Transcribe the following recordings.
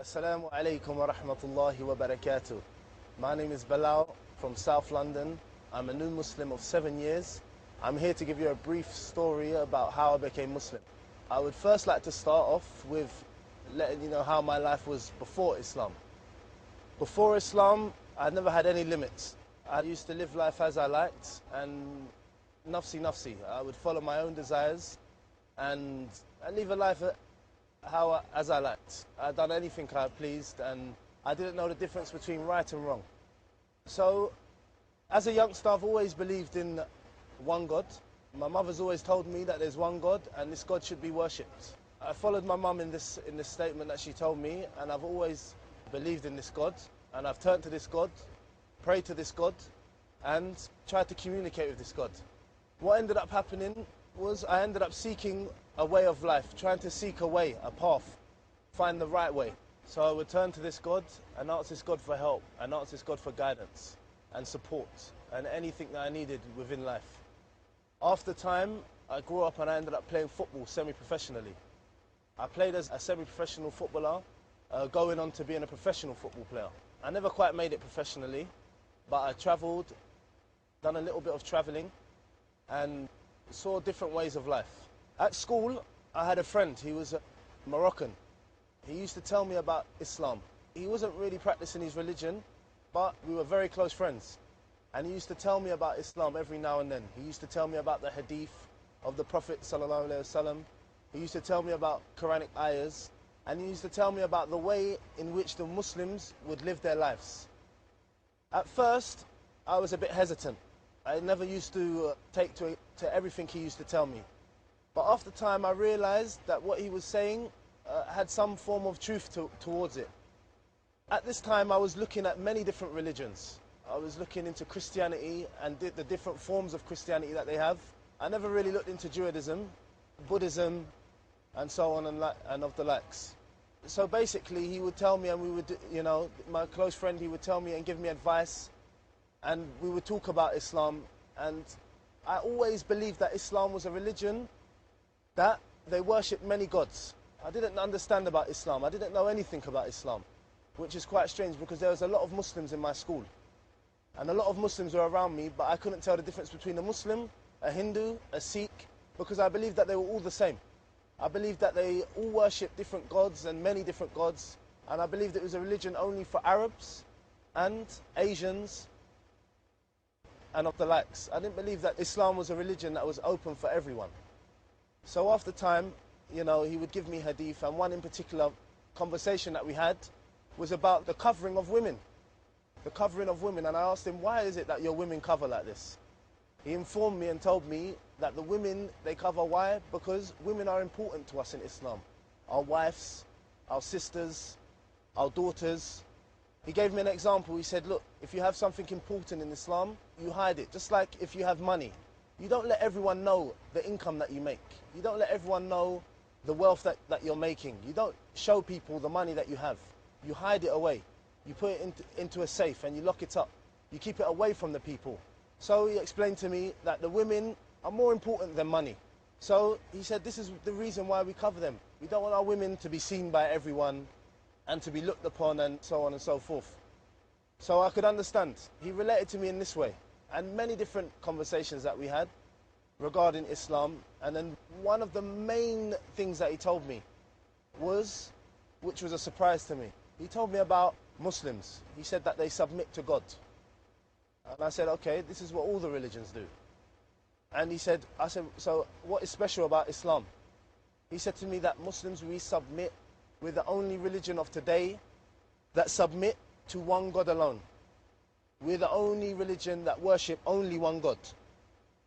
Assalamu alaikum wa rahmatullahi wa barakatuh. My name is Bilal from South London. I'm a new Muslim of 7 years. I'm here to give you a brief story about how I became Muslim. I would first like to start off with letting you know how my life was before Islam. Before Islam, I never had any limits. I used to live life as I liked and nafsi nafsi. I would follow my own desires and live a life as I liked. I'd done anything I pleased and I didn't know the difference between right and wrong. So, as a youngster, I've always believed in one God. My mother's always told me that there's one God and this God should be worshipped. I followed my mum in this statement that she told me, and I've always believed in this God, and I've turned to this God, prayed to this God, and tried to communicate with this God. What ended up happening was I ended up seeking a way of life, trying to seek a way, a path, find the right way. So I would turn to this God and ask this God for help, and ask this God for guidance and support and anything that I needed within life. After time, I grew up and I ended up playing football semi-professionally. I played as a semi-professional footballer, going on to being a professional football player. I never quite made it professionally, but I travelled, done a little bit of travelling, and saw different ways of life. At school, I had a friend. He was Moroccan. He used to tell me about Islam. He wasn't really practicing his religion, but we were very close friends. And he used to tell me about Islam every now and then. He used to tell me about the hadith of the Prophet ﷺ. He used to tell me about Quranic ayahs. And he used to tell me about the way in which the Muslims would live their lives. At first, I was a bit hesitant. I never used to take to everything he used to tell me. But after time, I realized that what he was saying had some form of truth towards it. At this time, I was looking at many different religions. I was looking into Christianity and the different forms of Christianity that they have. I never really looked into Judaism, Buddhism, and so on and of the likes. So basically, he would tell me, and we would, my close friend, he would tell me and give me advice, and we would talk about Islam. And I always believed that Islam was a religion that they worshipped many gods. I didn't understand about Islam. I didn't know anything about Islam, which is quite strange because there was a lot of Muslims in my school. And a lot of Muslims were around me, but I couldn't tell the difference between a Muslim, a Hindu, a Sikh, because I believed that they were all the same. I believed that they all worshipped different gods and many different gods, and I believed it was a religion only for Arabs and Asians and of the likes. I didn't believe that Islam was a religion that was open for everyone. So after time, he would give me hadith, and one in particular conversation that we had was about the covering of women. The covering of women, and I asked him, why is it that your women cover like this? He informed me and told me that the women, they cover. Why? Because women are important to us in Islam. Our wives, our sisters, our daughters. He gave me an example. He said, look, if you have something important in Islam, you hide it. Just like if you have money. You don't let everyone know the income that you make. You don't let everyone know the wealth that you're making. You don't show people the money that you have. You hide it away. You put it into a safe and you lock it up. You keep it away from the people. So he explained to me that the women are more important than money. So he said this is the reason why we cover them. We don't want our women to be seen by everyone and to be looked upon and so on and so forth. So I could understand. He related to me in this way. And many different conversations that we had regarding Islam. And then one of the main things that he told me was, which was a surprise to me, he told me about Muslims. He said that they submit to God. And I said, okay, this is what all the religions do. And I said, so what is special about Islam? He said to me that Muslims, we submit, we're the only religion of today that submit to one God alone. We're the only religion that worship only one God.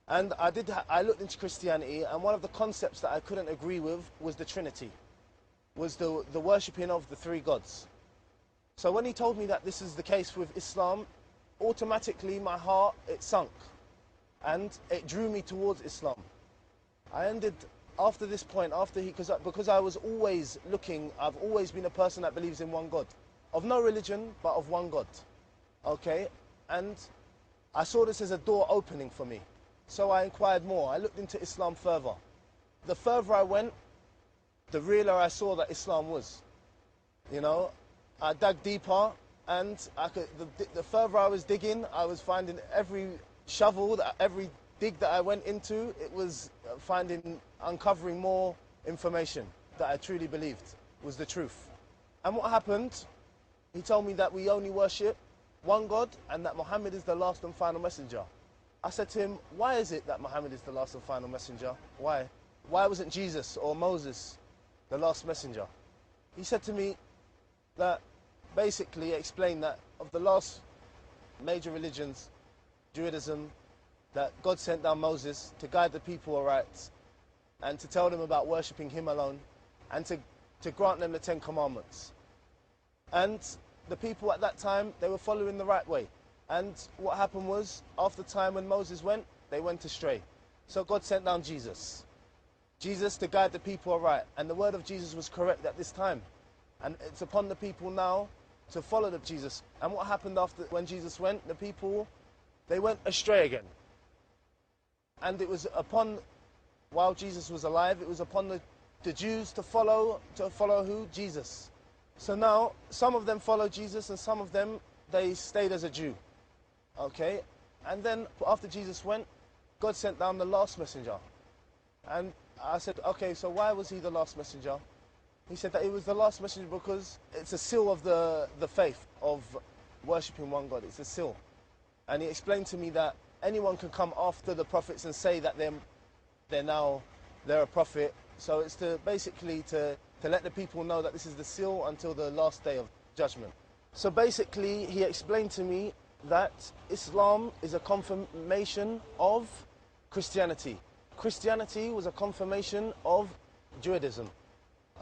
And I looked into Christianity, and one of the concepts that I couldn't agree with was the Trinity, was the worshipping of the three gods. So when he told me that this is the case with Islam, automatically my heart, it sunk. And it drew me towards Islam. I ended, after this point, because I was always looking, I've always been a person that believes in one God. Of no religion, but of one God. Okay? And I saw this as a door opening for me. So I inquired more. I looked into Islam further. The further I went, the realer I saw that Islam was. I dug deeper, and the further I was digging, I was finding every shovel, every dig that I went into, it was uncovering more information that I truly believed was the truth. And what happened, he told me that we only worship one God and that Muhammad is the last and final messenger. I said to him, why is it that Muhammad is the last and final messenger? Why? Why wasn't Jesus or Moses the last messenger? He said to me that basically explained that of the last major religions, Judaism, that God sent down Moses to guide the people aright and to tell them about worshipping him alone and to grant them the 10 Commandments. And the people at that time, they were following the right way. And what happened was, after time when Moses went, they went astray. So God sent down Jesus. Jesus to guide the people aright. And the word of Jesus was correct at this time. And it's upon the people now to follow the Jesus. And what happened after when Jesus went, the people, they went astray again. And it was upon, while Jesus was alive, it was upon the Jews to follow who? Jesus. So now, some of them followed Jesus and some of them, they stayed as a Jew. Okay? And then, after Jesus went, God sent down the last messenger. And I said, okay, so why was he the last messenger? He said that he was the last messenger because it's a seal of the faith of worshipping one God. It's a seal. And he explained to me that anyone can come after the prophets and say that they're a prophet. So it's to basically to let the people know that this is the seal until the last day of judgment. So basically he explained to me that Islam is a confirmation of Christianity. Christianity was a confirmation of Judaism.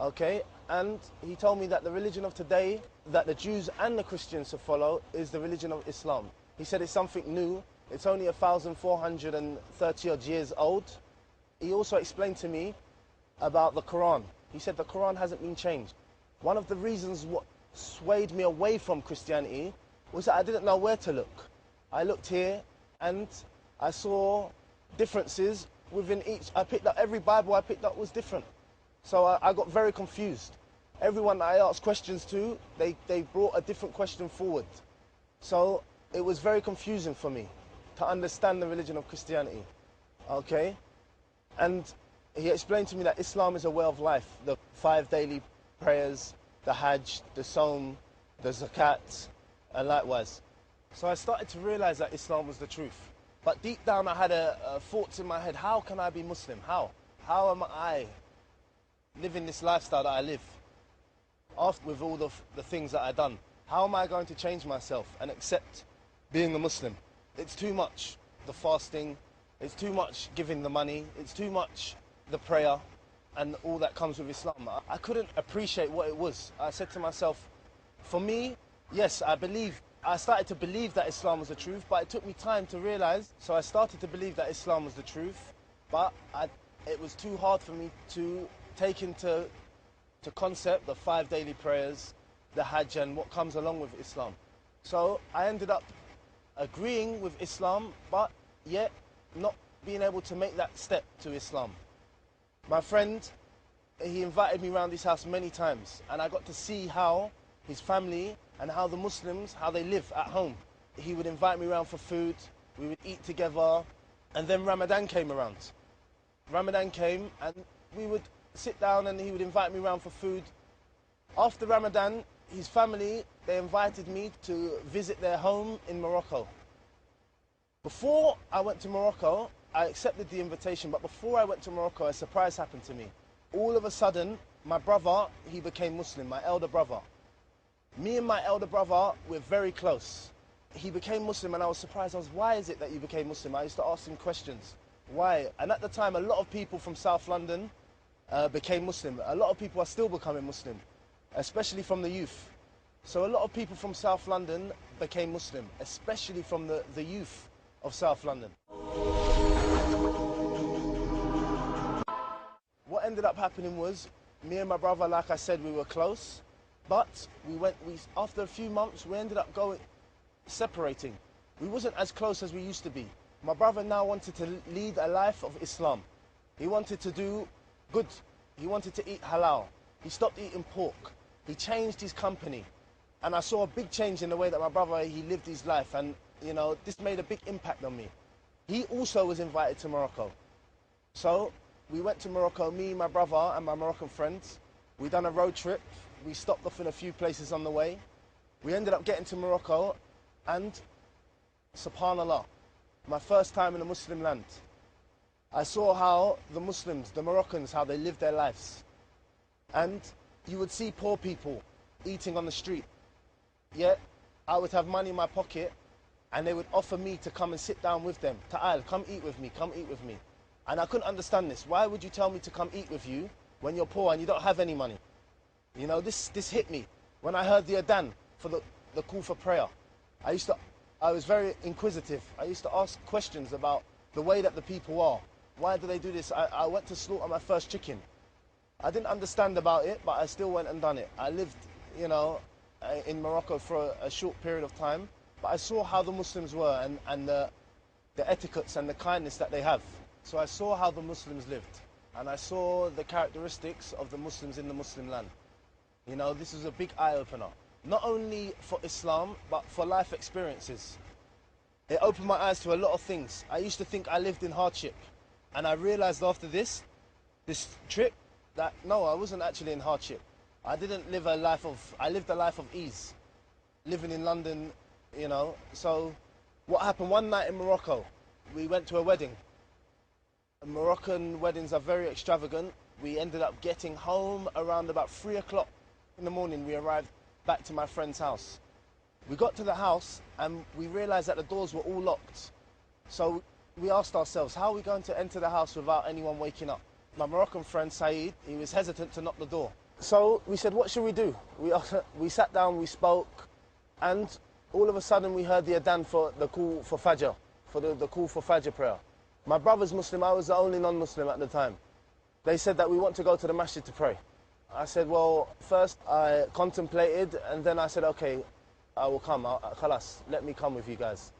Okay, and he told me that the religion of today, that the Jews and the Christians to follow, is the religion of Islam. He said it's something new. It's only 1,430 odd years old. He also explained to me about the Quran. He said the Quran hasn't been changed. One of the reasons what swayed me away from Christianity was that I didn't know where to look. I looked here and I saw differences within each. I picked up every Bible I picked up was different. So I got very confused. Everyone that I asked questions to, they brought a different question forward. So it was very confusing for me to understand the religion of Christianity. Okay? And he explained to me that Islam is a way of life. The 5 daily prayers, the Hajj, the Sawm, the Zakat, and likewise. So I started to realize that Islam was the truth. But deep down I had thoughts in my head, how can I be Muslim? How? How am I living this lifestyle that I live? After with all the things that I've done, how am I going to change myself and accept being a Muslim? It's too much, the fasting, it's too much giving the money, it's too much the prayer and all that comes with Islam. I couldn't appreciate what it was. I said to myself, for me, yes, I started to believe that Islam was the truth, but it took me time to realize. So I started to believe that Islam was the truth, but it was too hard for me to take into concept the 5 daily prayers, the Hajj and what comes along with Islam. So I ended up agreeing with Islam, but yet not being able to make that step to Islam. My friend, he invited me around his house many times, and I got to see how his family and how the Muslims, how they live at home. He would invite me around for food, we would eat together, and then Ramadan came around. Ramadan came and we would sit down and he would invite me around for food. After Ramadan, his family, they invited me to visit their home in Morocco. Before I went to Morocco, I accepted the invitation, but before I went to Morocco, a surprise happened to me. All of a sudden, my brother, he became Muslim, my elder brother. Me and my elder brother, we're very close. He became Muslim and I was surprised. Why is it that you became Muslim? I used to ask him questions. Why? And at the time, a lot of people from South London became Muslim. A lot of people are still becoming Muslim, especially from the youth. So a lot of people from South London became Muslim, especially from the youth of South London. What ended up happening was, me and my brother, like I said, we were close, but after a few months, we ended up separating. We wasn't as close as we used to be. My brother now wanted to lead a life of Islam. He wanted to do good. He wanted to eat halal. He stopped eating pork. He changed his company. And I saw a big change in the way that my brother, he lived his life. And, you know, this made a big impact on me. He also was invited to Morocco. So we went to Morocco, me, my brother, and my Moroccan friends. We done a road trip. We stopped off in a few places on the way. We ended up getting to Morocco, and subhanallah, my first time in a Muslim land. I saw how the Muslims, the Moroccans, how they live their lives. And you would see poor people eating on the street. Yet I would have money in my pocket, and they would offer me to come and sit down with them. Ta'al, come eat with me, come eat with me. And I couldn't understand this. Why would you tell me to come eat with you when you're poor and you don't have any money? You know, this hit me. When I heard the adhan for the call for prayer, I was very inquisitive. I used to ask questions about the way that the people are. Why do they do this? I went to slaughter my first chicken. I didn't understand about it, but I still went and done it. I lived, you know, in Morocco for a short period of time, but I saw how the Muslims were and the etiquettes and the kindness that they have. So I saw how the Muslims lived, and I saw the characteristics of the Muslims in the Muslim land. You know, this is a big eye-opener, not only for Islam, but for life experiences. It opened my eyes to a lot of things. I used to think I lived in hardship, and I realized after this trip, that no, I wasn't actually in hardship. I lived a life of ease, living in London, you know. So what happened one night in Morocco, we went to a wedding. Moroccan weddings are very extravagant. We ended up getting home around about 3 o'clock in the morning. We arrived back to my friend's house. We got to the house and we realized that the doors were all locked. So we asked ourselves, how are we going to enter the house without anyone waking up? My Moroccan friend Saeed, he was hesitant to knock the door. So we said, what should we do? We sat down, we spoke, and all of a sudden we heard the adhan for the call for Fajr, for the call for Fajr prayer. My brother's Muslim, I was the only non-Muslim at the time. They said that we want to go to the masjid to pray. I said, well, first I contemplated, and then I said, okay, I will come, khalas, let me come with you guys.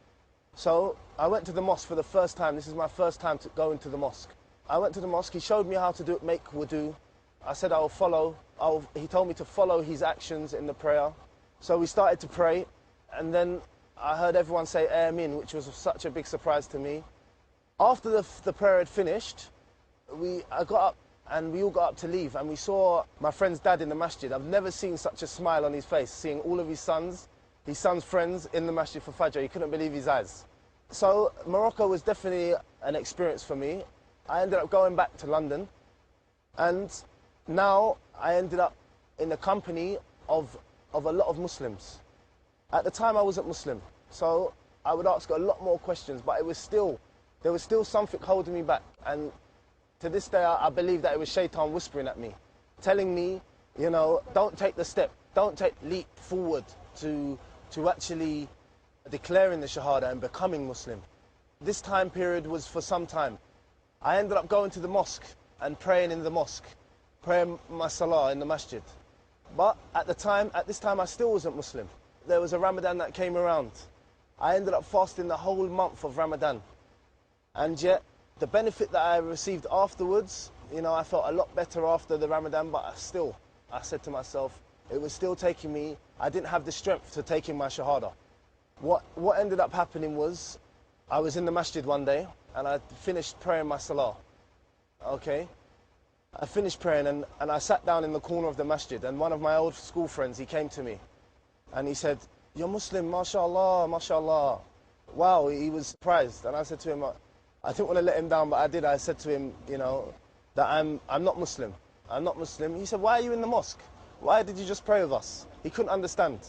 So I went to the mosque for the first time. This is my first time to go into the mosque. I went to the mosque, he showed me how to make wudu. I said I will follow, he told me to follow his actions in the prayer. So we started to pray, and then I heard everyone say Amin, which was such a big surprise to me. After the prayer had finished, I got up, and we all got up to leave, and we saw my friend's dad in the masjid. I've never seen such a smile on his face, seeing all of his son's friends in the masjid for Fajr. He couldn't believe his eyes. So Morocco was definitely an experience for me. I ended up going back to London, and now I ended up in the company of a lot of Muslims. At the time I wasn't Muslim, so I would ask a lot more questions, but there was still something holding me back. And to this day I believe that it was Shaitan whispering at me, telling me, you know, don't take the step, don't leap forward to actually declaring the Shahada and becoming Muslim. This time period was for some time. I ended up going to the mosque and praying in the mosque, praying my salah in the masjid. But at this time I still wasn't Muslim. There was a Ramadan that came around. I ended up fasting the whole month of Ramadan. And yet, the benefit that I received afterwards, you know, I felt a lot better after the Ramadan, but I said to myself, it was still taking me, I didn't have the strength to take in my Shahada. What ended up happening was, I was in the masjid one day, and I finished praying my salah. Okay? I finished praying, and I sat down in the corner of the masjid, and one of my old school friends, he came to me, and he said, you're Muslim, mashallah, mashallah. Wow, he was surprised, and I said to him, I didn't want to let him down, but I did. I said to him, you know, that I'm not Muslim. I'm not Muslim. He said, why are you in the mosque? Why did you just pray with us? He couldn't understand.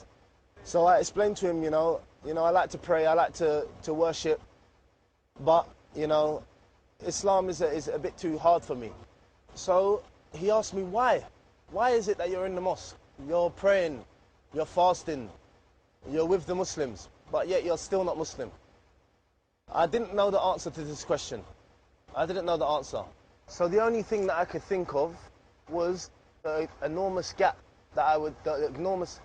So I explained to him, you know, I like to pray, I like to worship, but, you know, Islam is a bit too hard for me. So he asked me, why? Why is it that you're in the mosque? You're praying, you're fasting, you're with the Muslims, but yet you're still not Muslim. I didn't know the answer to this question. I didn't know the answer. So the only thing that I could think of was the enormous gap that the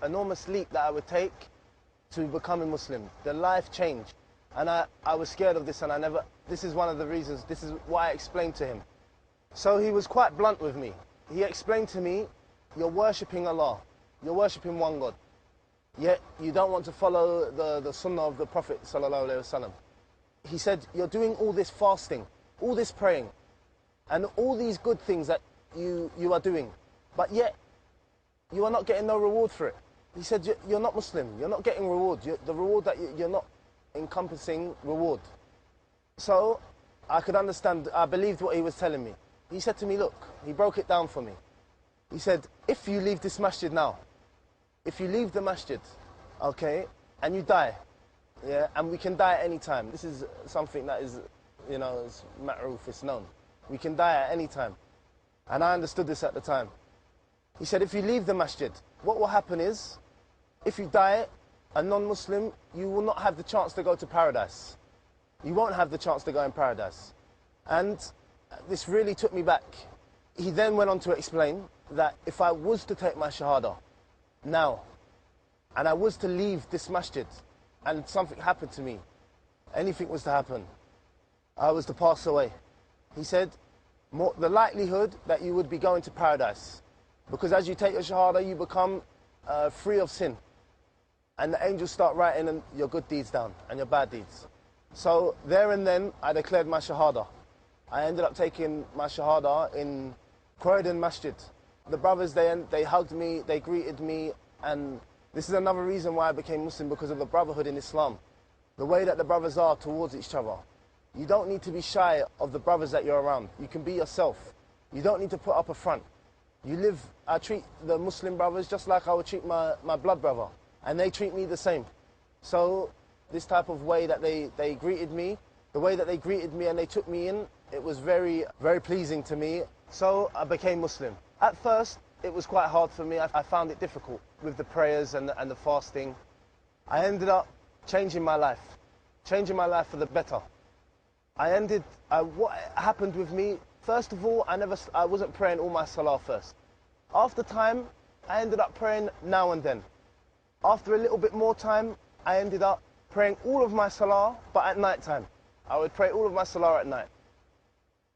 enormous leap that I would take to becoming Muslim, the life change. And I was scared of this, and this is one of the reasons, this is why I explained to him. So he was quite blunt with me. He explained to me, you're worshipping Allah, you're worshipping one God. yet you don't want to follow the sunnah of the Prophet sallallahu alaihi wasallam. He said, you're doing all this fasting, all this praying, and all these good things that you are doing, but yet you are not getting no reward for it. He said, you're not Muslim, you're not getting reward. The reward that you're not encompassing reward. So I could understand, I believed what he was telling me. He said to me, look, he broke it down for me. He said, if you leave this masjid now, if you leave the masjid, okay, and you die, yeah, and we can die at any time. This is something that is, you know, it's ma'ruf, it's known. We can die at any time. And I understood this at the time. He said, if you leave the masjid, what will happen is, if you die a non-Muslim, you will not have the chance to go to paradise. You won't have the chance to go in paradise. And this really took me back. He then went on to explain that if I was to take my shahada now, and I was to leave this masjid, and something happened to me, anything was to happen, I was to pass away. He said, the likelihood that you would be going to paradise. Because as you take your shahada, you become free of sin. And the angels start writing your good deeds down, and your bad deeds. So there and then, I declared my shahada. I ended up taking my shahada in Croydon Masjid. The brothers, they hugged me, they greeted me, and this is another reason why I became Muslim, because of the brotherhood in Islam. The way that the brothers are towards each other. You don't need to be shy of the brothers that you're around. You can be yourself. You don't need to put up a front. I treat the Muslim brothers just like I would treat my blood brother, and they treat me the same. So this type of way that they greeted me, the way that they greeted me and they took me in, it was very, very pleasing to me. So I became Muslim. At first, it was quite hard for me. I found it difficult with the prayers and the fasting. I ended up changing my life for the better. What happened with me, first of all, I wasn't praying all my salah first. After time, I ended up praying now and then. After a little bit more time, I ended up praying all of my salah, but at night time. I would pray all of my salah at night.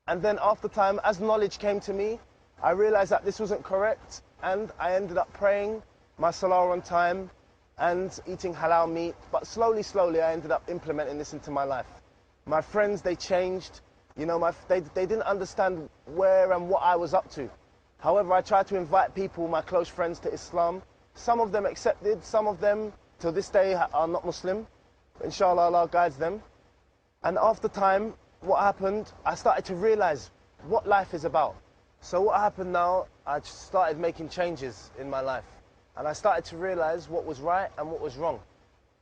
And then after time, as knowledge came to me, I realized that this wasn't correct, and I ended up praying my salah on time and eating halal meat. But slowly, I ended up implementing this into my life. My friends, they changed. You know, they didn't understand where and what I was up to. However, I tried to invite people, my close friends, to Islam. Some of them accepted, some of them, to this day, are not Muslim. Inshallah, Allah guides them. And after time, what happened, I started to realize what life is about. So what happened now, I started making changes in my life. And I started to realize what was right and what was wrong.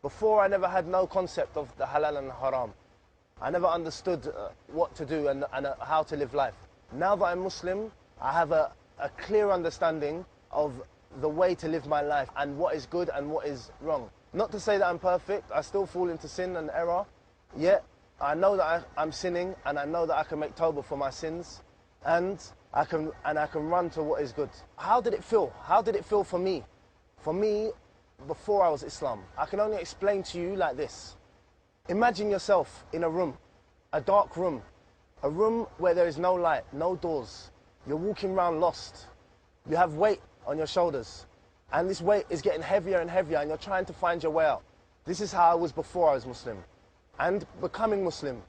Before, I never had no concept of the halal and haram. I never understood what to do and how to live life. Now that I'm Muslim, I have a clear understanding of the way to live my life and what is good and what is wrong. Not to say that I'm perfect, I still fall into sin and error, yet I know that I'm sinning, and I know that I can make tawbah for my sins, and I can run to what is good. How did it feel? How did it feel for me? For me, before I was Islam, I can only explain to you like this. Imagine yourself in a room, a dark room, a room where there is no light, no doors. You're walking around lost. You have weight on your shoulders, and this weight is getting heavier and heavier, and you're trying to find your way out. This is how I was before I was Muslim. And becoming Muslim,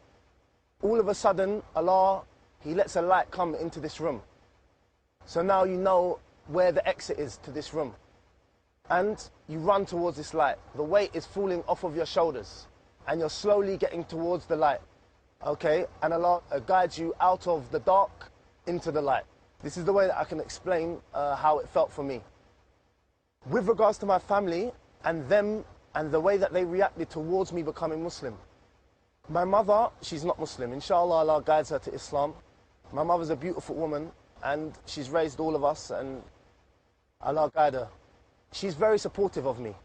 all of a sudden, Allah, He lets a light come into this room. So now you know where the exit is to this room. And you run towards this light. The weight is falling off of your shoulders, and you're slowly getting towards the light. Okay? And Allah guides you out of the dark into the light. This is the way that I can explain how it felt for me. With regards to my family and them and the way that they reacted towards me becoming Muslim. My mother, she's not Muslim. Inshallah, Allah guides her to Islam. My mother's a beautiful woman, and she's raised all of us, and Allah guide her. She's very supportive of me.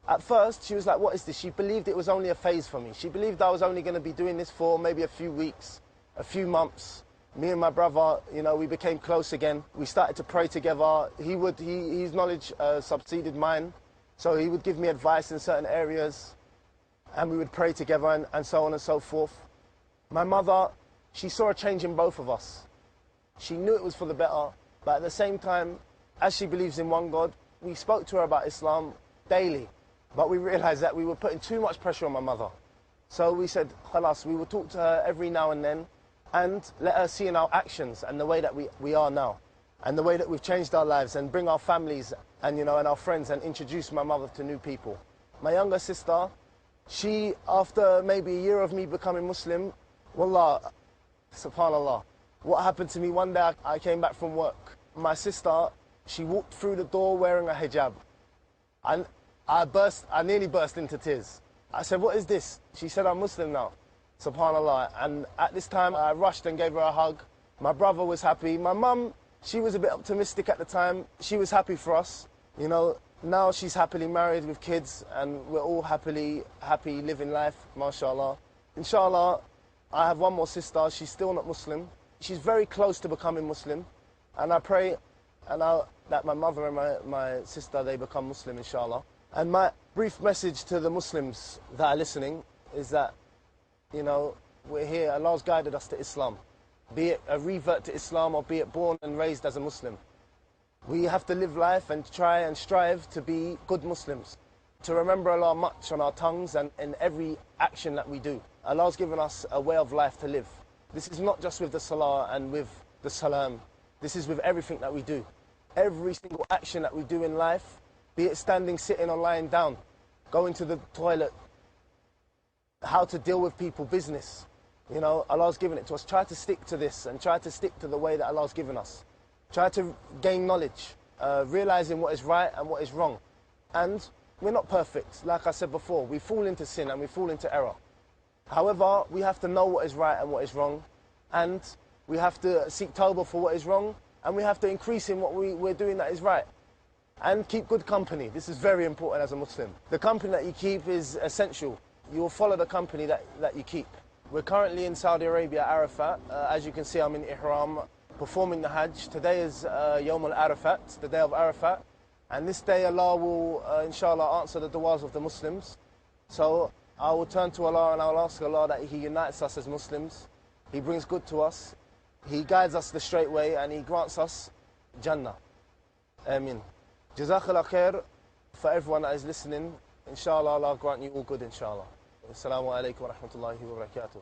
At first, she was like, what is this? She believed it was only a phase for me. She believed I was only going to be doing this for maybe a few weeks, a few months. Me and my brother, you know, we became close again. We started to pray together. His knowledge succeeded mine, so he would give me advice in certain areas, and we would pray together and so on and so forth. My mother, she saw a change in both of us. She knew it was for the better, but at the same time, as she believes in one God, we spoke to her about Islam daily. But we realized that we were putting too much pressure on my mother. So we said, khalas, we will talk to her every now and then and let her see in our actions and the way that we are now and the way that we've changed our lives and bring our families and, and our friends and introduce my mother to new people. My younger sister, she, after maybe a year of me becoming Muslim, wallah, subhanallah, what happened to me one day, I came back from work. My sister, she walked through the door wearing a hijab. And I nearly burst into tears. I said, what is this? She said, I'm Muslim now, subhanallah. And at this time, I rushed and gave her a hug. My brother was happy. My mum, she was a bit optimistic at the time. She was happy for us. Now she's happily married with kids and we're all happy living life, mashallah. Inshallah, I have one more sister. She's still not Muslim. She's very close to becoming Muslim. And I pray that my mother and my sister, they become Muslim, inshallah. And my brief message to the Muslims that are listening is that, we're here, Allah's guided us to Islam. Be it a revert to Islam or be it born and raised as a Muslim. We have to live life and try and strive to be good Muslims. To remember Allah much on our tongues and in every action that we do. Allah's given us a way of life to live. This is not just with the salah and with the salam. This is with everything that we do. Every single action that we do in life, be it standing, sitting or lying down, going to the toilet, how to deal with people, business. Allah's given it to us. Try to stick to this and try to stick to the way that Allah's given us. Try to gain knowledge, realizing what is right and what is wrong. And we're not perfect. Like I said before, we fall into sin and we fall into error. However, we have to know what is right and what is wrong. And we have to seek tawbah for what is wrong. And we have to increase in what we're doing that is right. And keep good company. This is very important as a Muslim. The company that you keep is essential. You will follow the company that you keep. We're currently in Saudi Arabia, Arafat. As you can see, I'm in Ihram, performing the Hajj. Today is Yawm al-Arafat, the day of Arafat. And this day Allah will, inshallah, answer the du'as of the Muslims. So I will turn to Allah and I will ask Allah that He unites us as Muslims. He brings good to us. He guides us the straight way and He grants us Jannah. Ameen. Jazakallah khair for everyone that is listening. Inshallah, Allah grant you all good, inshallah. Assalamu alaikum wa rahmatullahi wa barakatuh.